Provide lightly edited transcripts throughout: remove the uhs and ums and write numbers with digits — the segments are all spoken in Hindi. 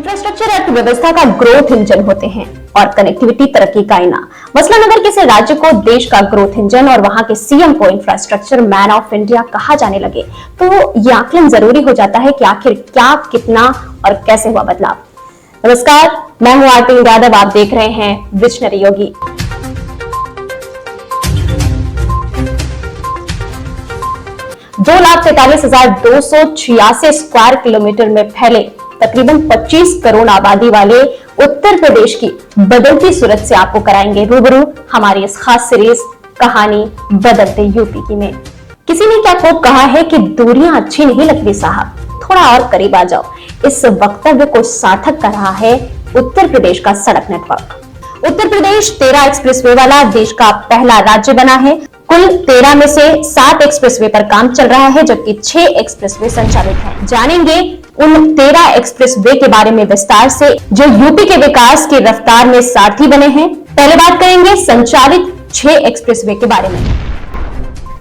इंफ्रास्ट्रक्चर अर्थव्यवस्था का ग्रोथ इंजन होते हैं और कनेक्टिविटी तरक्की का आईना। मसलन अगर किसी राज्य को देश का ग्रोथ इंजन और वहां के सीएम को इंफ्रास्ट्रक्चर मैन ऑफ इंडिया कहा जाने लगे तो ये आकलन जरूरी हो जाता है कि आखिर क्या, कितना और कैसे हुआ बदलाव। नमस्कार, मैं हूं आरती यादव, आप देख रहे हैं विजनरी योगी। दो लाख 43,286 स्क्वायर किलोमीटर में फैले तकरीबन 25 करोड़ आबादी वाले उत्तर प्रदेश की बदलती सूरत से आपको कराएंगे रूबरू हमारी इस खास सीरीज कहानी बदलते यूपी की में। किसी ने क्या खूब कहा है कि दूरियां अच्छी नहीं लगती साहब, थोड़ा और करीब आ जाओ। इस वक्तव्य को सार्थक कर रहा है उत्तर प्रदेश का सड़क नेटवर्क। उत्तर प्रदेश 13 एक्सप्रेसवे वाला देश का पहला राज्य बना है। कुल 13 में से 7 एक्सप्रेसवे पर काम चल रहा है, जबकि 6 एक्सप्रेसवे संचालित हैं। जानेंगे उन 13 एक्सप्रेसवे के बारे में विस्तार से जो यूपी के विकास की रफ्तार में सारथी बने हैं। पहले बात करेंगे संचालित 6 एक्सप्रेसवे के बारे में।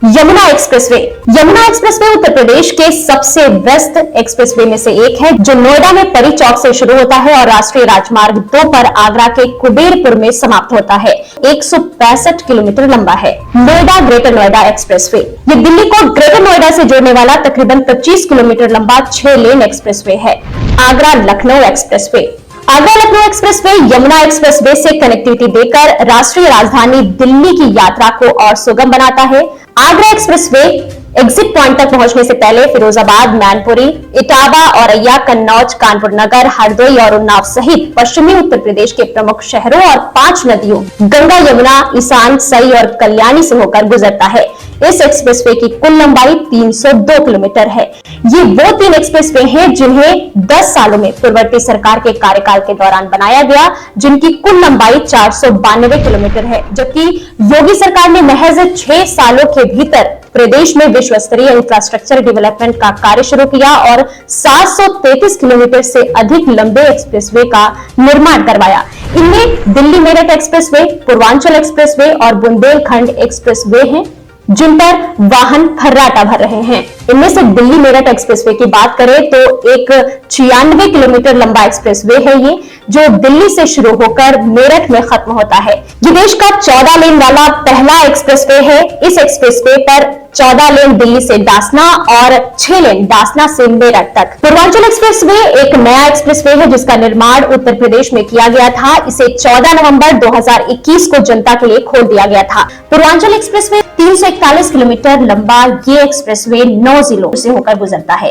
यमुना एक्सप्रेसवे। यमुना एक्सप्रेसवे उत्तर प्रदेश के सबसे व्यस्त एक्सप्रेसवे में से एक है, जो नोएडा में परी चौक से शुरू होता है और राष्ट्रीय राजमार्ग 2 पर आगरा के कुबेरपुर में समाप्त होता है। 165 किलोमीटर लंबा है। नोएडा ग्रेटर नोएडा एक्सप्रेसवे, ये दिल्ली को ग्रेटर नोएडा से जोड़ने वाला तकरीबन 25 किलोमीटर लंबा 6 लेन एक्सप्रेसवे है। Agra Lucknow expressway. Agra Lucknow expressway Yamuna expressway से कनेक्टिविटी देकर राष्ट्रीय राजधानी दिल्ली की यात्रा को और सुगम बनाता है। आगरा एक्सप्रेसवे एग्जिट पॉइंट तक पहुंचने से पहले फिरोजाबाद, मैनपुरी, इटावा, औरैया, कन्नौज, कानपुर नगर, हरदोई और उन्नाव सहित पश्चिमी उत्तर प्रदेश के प्रमुख शहरों और 5 नदियों गंगा, यमुना, ईशान, सई और कल्याणी से होकर गुजरता है। इस एक्सप्रेसवे की कुल लंबाई 302 किलोमीटर है। ये वो 3 एक्सप्रेसवे हैं जिन्हें 10 सालों में पूर्ववर्ती सरकार के कार्यकाल के दौरान बनाया गया, जिनकी कुल लंबाई 492 किलोमीटर है, जबकि योगी सरकार ने महज 6 सालों के भीतर प्रदेश में विश्व स्तरीय इंफ्रास्ट्रक्चर डेवलपमेंट का कार्य शुरू किया और 733 किलोमीटर से अधिक लंबे एक्सप्रेसवे का निर्माण करवाया। इनमें दिल्ली मेरठ एक्सप्रेसवे, पूर्वांचल एक्सप्रेसवे और बुंदेलखंड एक्सप्रेसवे हैं, जिन पर वाहन फर्राटा भर रहे हैं। इनमें से दिल्ली मेरठ एक्सप्रेसवे की बात करें तो एक 96 किलोमीटर लंबा एक्सप्रेसवे है ये, जो दिल्ली से शुरू होकर मेरठ में खत्म होता है। ये देश का 14 लेन वाला पहला एक्सप्रेसवे है। इस एक्सप्रेसवे पर 14 लेन दिल्ली से डासना और 6 लेन डासना से मेरठ तक। पूर्वांचल एक्सप्रेसवे एक नया एक्सप्रेसवे है जिसका निर्माण उत्तर प्रदेश में किया गया था। इसे 14 नवंबर 2021 को जनता के लिए खोल दिया गया था। पूर्वांचल एक्सप्रेसवे 341 किलोमीटर लंबा ये एक्सप्रेसवे 9 जिलों से होकर गुजरता है।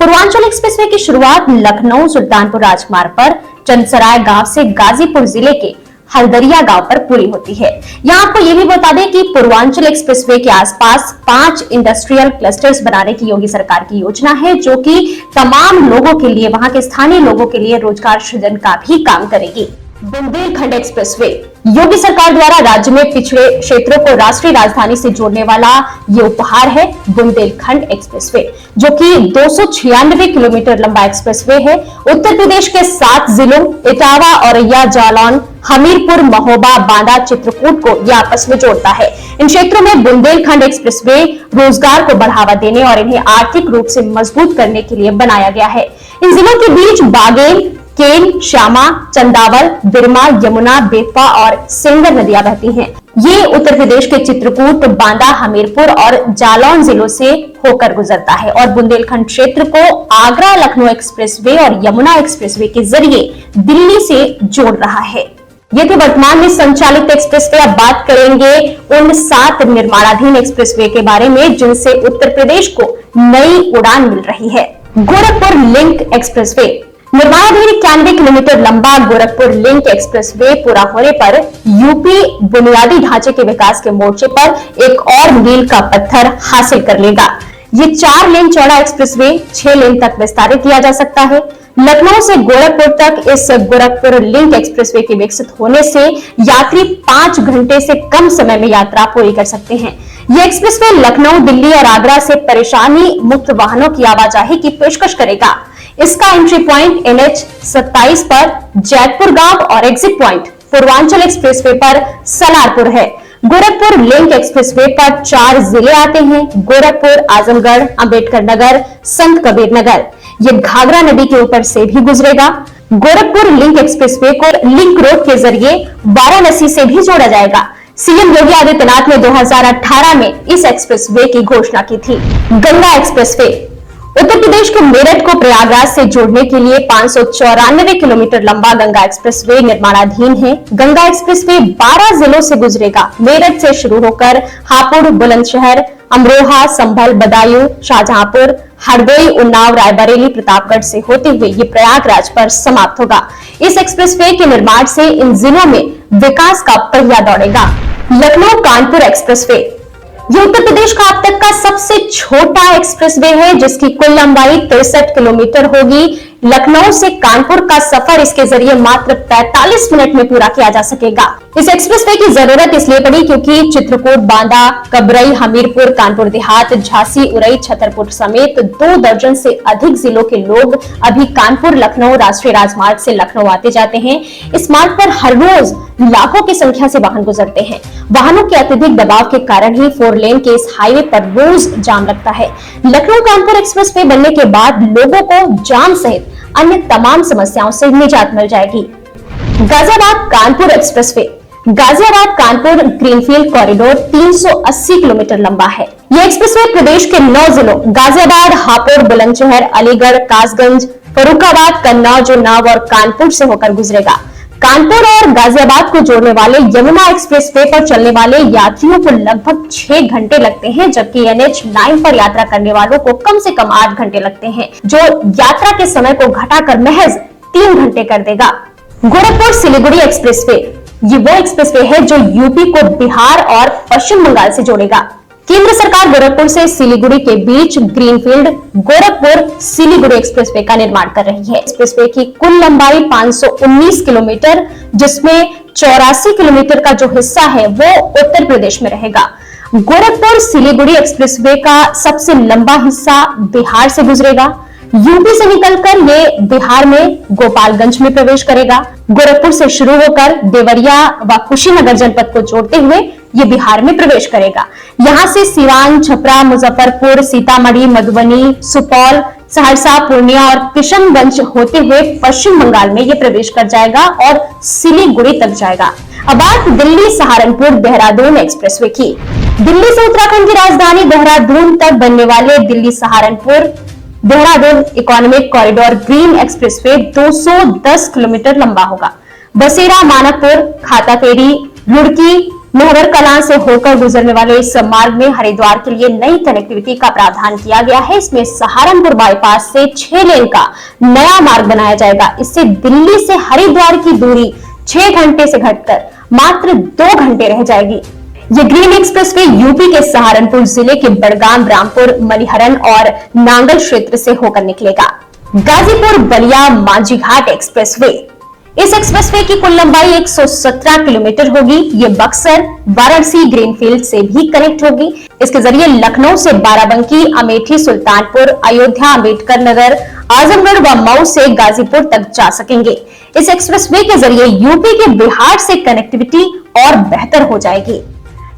पूर्वांचल एक्सप्रेसवे की शुरुआत लखनऊ सुल्तानपुर राजमार्ग पर चंदसराय गांव से गाजीपुर जिले के हल्दरिया गांव पर पूरी होती है। यहाँ आपको ये भी बता दें कि पूर्वांचल एक्सप्रेसवे के आसपास 5 इंडस्ट्रियल क्लस्टर्स बनाने की योगी सरकार की योजना है, जो कि तमाम लोगों के लिए, वहां के स्थानीय लोगों के लिए रोजगार सृजन का भी काम करेगी। बुंदेलखंड एक्सप्रेसवे योगी सरकार द्वारा राज्य में पिछड़े क्षेत्रों को राष्ट्रीय राजधानी से जोड़ने वाला ये उपहार है। बुंदेलखंड एक्सप्रेसवे, जो कि 296 किलोमीटर लंबा एक्सप्रेसवे है, उत्तर प्रदेश के 7 जिलों इटावा, औरैया, जालौन, हमीरपुर, महोबा, बांदा, चित्रकूट को यह आपस में जोड़ता है। इन क्षेत्रों में बुंदेलखंड एक्सप्रेसवे रोजगार को बढ़ावा देने और इन्हें आर्थिक रूप से मजबूत करने के लिए बनाया गया है। इन जिलों के बीच बागेल, केन, श्यामा, चंदावल, बिरमा, यमुना, बेतवा और सेंगर नदियां बहती हैं। ये उत्तर प्रदेश के चित्रकूट, बांदा, हमीरपुर और जालौन जिलों से होकर गुजरता है और बुंदेलखंड क्षेत्र को आगरा लखनऊ एक्सप्रेसवे और यमुना एक्सप्रेसवे के जरिए दिल्ली से जोड़ रहा है। ये थे वर्तमान में संचालित एक्सप्रेसवे। अब बात करेंगे उन 7 निर्माणाधीन एक्सप्रेसवे के बारे में जिनसे उत्तर प्रदेश को नई उड़ान मिल रही है। गोरखपुर लिंक एक्सप्रेसवे निर्माणाधीन 91 किलोमीटर लंबा गोरखपुर लिंक एक्सप्रेसवे पूरा होने पर यूपी बुनियादी ढांचे के विकास के मोर्चे पर एक और मील का पत्थर हासिल कर लेगा। ये 4 लेन चौड़ा एक्सप्रेसवे 6 लेन तक विस्तारित किया जा सकता है। लखनऊ से गोरखपुर तक इस गोरखपुर लिंक एक्सप्रेसवे के विकसित होने से यात्री 5 घंटे से कम समय में यात्रा पूरी कर सकते हैं। ये एक्सप्रेसवे लखनऊ, दिल्ली और आगरा से परेशानी मुक्त वाहनों की आवाजाही की पेशकश करेगा। इसका एंट्री पॉइंट NH 27 पर जैतपुर गांव और एग्जिट पॉइंट पूर्वांचल एक्सप्रेसवे पर सलारपुर है। गोरखपुर लिंक एक्सप्रेसवे पर 4 जिले आते हैं: गोरखपुर, आजमगढ़, अंबेडकर नगर, संत कबीर नगर। ये घाघरा नदी के ऊपर से भी गुजरेगा। गोरखपुर लिंक एक्सप्रेसवे को लिंक रोड के जरिए वाराणसी से भी जोड़ा जाएगा। सीएम योगी आदित्यनाथ ने 2018 में इस एक्सप्रेसवे की घोषणा की थी। गंगा एक्सप्रेसवे उत्तर प्रदेश के मेरठ को प्रयागराज से जोड़ने के लिए 594 किलोमीटर लंबा गंगा एक्सप्रेसवे निर्माणाधीन है। गंगा एक्सप्रेसवे 12 जिलों से गुजरेगा। मेरठ से शुरू होकर हापुड़, बुलंदशहर, अमरोहा, संभल, बदायूं, शाहजहांपुर, हरदोई, उन्नाव, रायबरेली, प्रतापगढ़ से होते हुए ये प्रयागराज पर समाप्त होगा। इस एक्सप्रेसवे के निर्माण से इन जिलों में विकास का पहिया दौड़ेगा। लखनऊ कानपुर एक्सप्रेसवे ये उत्तर प्रदेश का अब तक का सबसे छोटा एक्सप्रेसवे है, जिसकी कुल लंबाई 63 किलोमीटर होगी। लखनऊ से कानपुर का सफर इसके जरिए मात्र 45 मिनट में पूरा किया जा सकेगा। इस एक्सप्रेसवे की जरूरत इसलिए पड़ी क्योंकि चित्रकूट, बांदा, कबरई, हमीरपुर, कानपुर देहात, झांसी, उरई, छतरपुर समेत 2 दर्जन से अधिक जिलों के लोग अभी कानपुर लखनऊ राष्ट्रीय राजमार्ग से लखनऊ आते जाते हैं। इस मार्ग पर हर रोज लाखों की संख्या से वाहन गुजरते हैं। वाहनों के अत्यधिक दबाव के कारण ही 4 लेन के इस हाईवे पर रोज जाम लगता है। लखनऊ कानपुर एक्सप्रेसवे बनने के बाद लोगों को जाम सहित अन्य तमाम समस्याओं से निजात मिल जाएगी। Ghaziabad Kanpur expressway Ghaziabad Kanpur greenfield corridor 380 kilometre लंबा है। यह एक्सप्रेसवे प्रदेश के 9 जिलों गाजियाबाद, हापुड़, बुलंदशहर, अलीगढ़, कासगंज, फर्रुखाबाद, कन्नौज, उन्नाव और कानपुर से होकर गुजरेगा। कानपुर और गाजियाबाद को जोड़ने वाले यमुना एक्सप्रेसवे पर चलने वाले यात्रियों को लगभग 6 घंटे लगते हैं, जबकि NH9 पर यात्रा करने वालों को कम से कम 8 घंटे लगते हैं, जो यात्रा के समय को घटाकर महज 3 घंटे कर देगा। गोरखपुर सिलीगुड़ी एक्सप्रेसवे ये वो एक्सप्रेसवे है जो यूपी को बिहार और पश्चिम बंगाल से जोड़ेगा। केंद्र सरकार गोरखपुर से सिलीगुड़ी के बीच ग्रीनफील्ड गोरखपुर सिलीगुड़ी एक्सप्रेसवे का निर्माण कर रही है। एक्सप्रेसवे की कुल लंबाई 519 किलोमीटर, जिसमें 84 किलोमीटर का जो हिस्सा है वो उत्तर प्रदेश में रहेगा। गोरखपुर सिलीगुड़ी एक्सप्रेसवे का सबसे लंबा हिस्सा बिहार से गुजरेगा। यूपी से निकलकर ये बिहार में गोपालगंज में प्रवेश करेगा। गोरखपुर से शुरू होकर देवरिया व कुशीनगर जनपद को जोड़ते हुए ये बिहार में प्रवेश करेगा। यहाँ से सिवान, छपरा, मुजफ्फरपुर, सीतामढ़ी, मधुबनी, सुपौल, सहरसा, पूर्णिया और किशनगंज होते हुए पश्चिम बंगाल में ये प्रवेश कर जाएगा और सिलीगुड़ी तक जाएगा। अब बात दिल्ली सहारनपुर देहरादून एक्सप्रेसवे की। दिल्ली से उत्तराखंड की राजधानी देहरादून तक बनने वाले Delhi Saharanpur Dehradun economic corridor green expressway 210 kilometre लंबा होगा। बसेरा, मानकपुर, खातापेरी, रुड़की, लोहर कलां से होकर गुजरने वाले इस मार्ग में हरिद्वार के लिए नई कनेक्टिविटी का प्रावधान किया गया है। इसमें सहारनपुर बाईपास से 6 लेन का नया मार्ग बनाया जाएगा। इससे दिल्ली से हरिद्वार की दूरी 6 घंटे से घटकर मात्र 2 घंटे रह जाएगी। ये ग्रीन एक्सप्रेसवे यूपी के सहारनपुर जिले के बड़गाम, रामपुर, मलिहरन और नांगल क्षेत्र से होकर निकलेगा। गाजीपुर बलिया मांझीघाट एक्सप्रेसवे इस एक्सप्रेसवे की कुल लंबाई 117 किलोमीटर होगी। ये बक्सर, वाराणसी, ग्रीनफील्ड से भी कनेक्ट होगी। इसके जरिए लखनऊ से बाराबंकी, अमेठी, सुल्तानपुर, अयोध्या, अम्बेडकर नगर, आजमगढ़ व मऊ से गाजीपुर तक जा सकेंगे। इस एक्सप्रेसवे के जरिए यूपी के बिहार से कनेक्टिविटी और बेहतर हो जाएगी।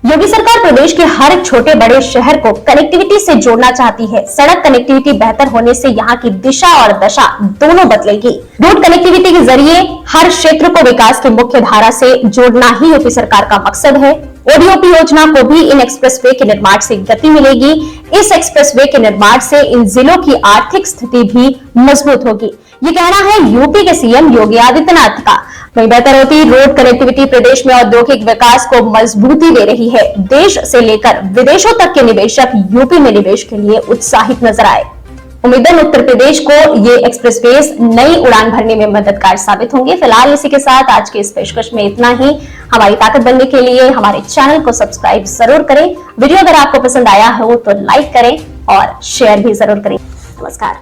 योगी सरकार प्रदेश के हर छोटे बड़े शहर को कनेक्टिविटी से जोड़ना चाहती है। सड़क कनेक्टिविटी बेहतर होने से यहाँ की दिशा और दशा दोनों बदलेगी। रोड कनेक्टिविटी के जरिए हर क्षेत्र को विकास की मुख्य धारा से जोड़ना ही यूपी सरकार का मकसद है। ओडीओपी योजना को भी इन एक्सप्रेसवे के निर्माण से गति मिलेगी। इस एक्सप्रेसवे के निर्माण से इन जिलों की आर्थिक स्थिति भी मजबूत होगी। ये कहना है यूपी के सीएम योगी आदित्यनाथ का। वहीं बेहतर होती रोड कनेक्टिविटी प्रदेश में औद्योगिक विकास को मजबूती दे रही है। देश से लेकर विदेशों तक के निवेशक यूपी में निवेश के लिए उत्साहित नजर आए। उम्मीदन उत्तर प्रदेश को ये एक्सप्रेसवेज नई उड़ान भरने में मददगार साबित होंगे। फिलहाल इसी के साथ आज के इस पेशकश में इतना ही। हमारी ताकत बनने के लिए हमारे चैनल को सब्सक्राइब जरूर करें। वीडियो अगर आपको पसंद आया हो तो लाइक करें और शेयर भी जरूर करें। नमस्कार।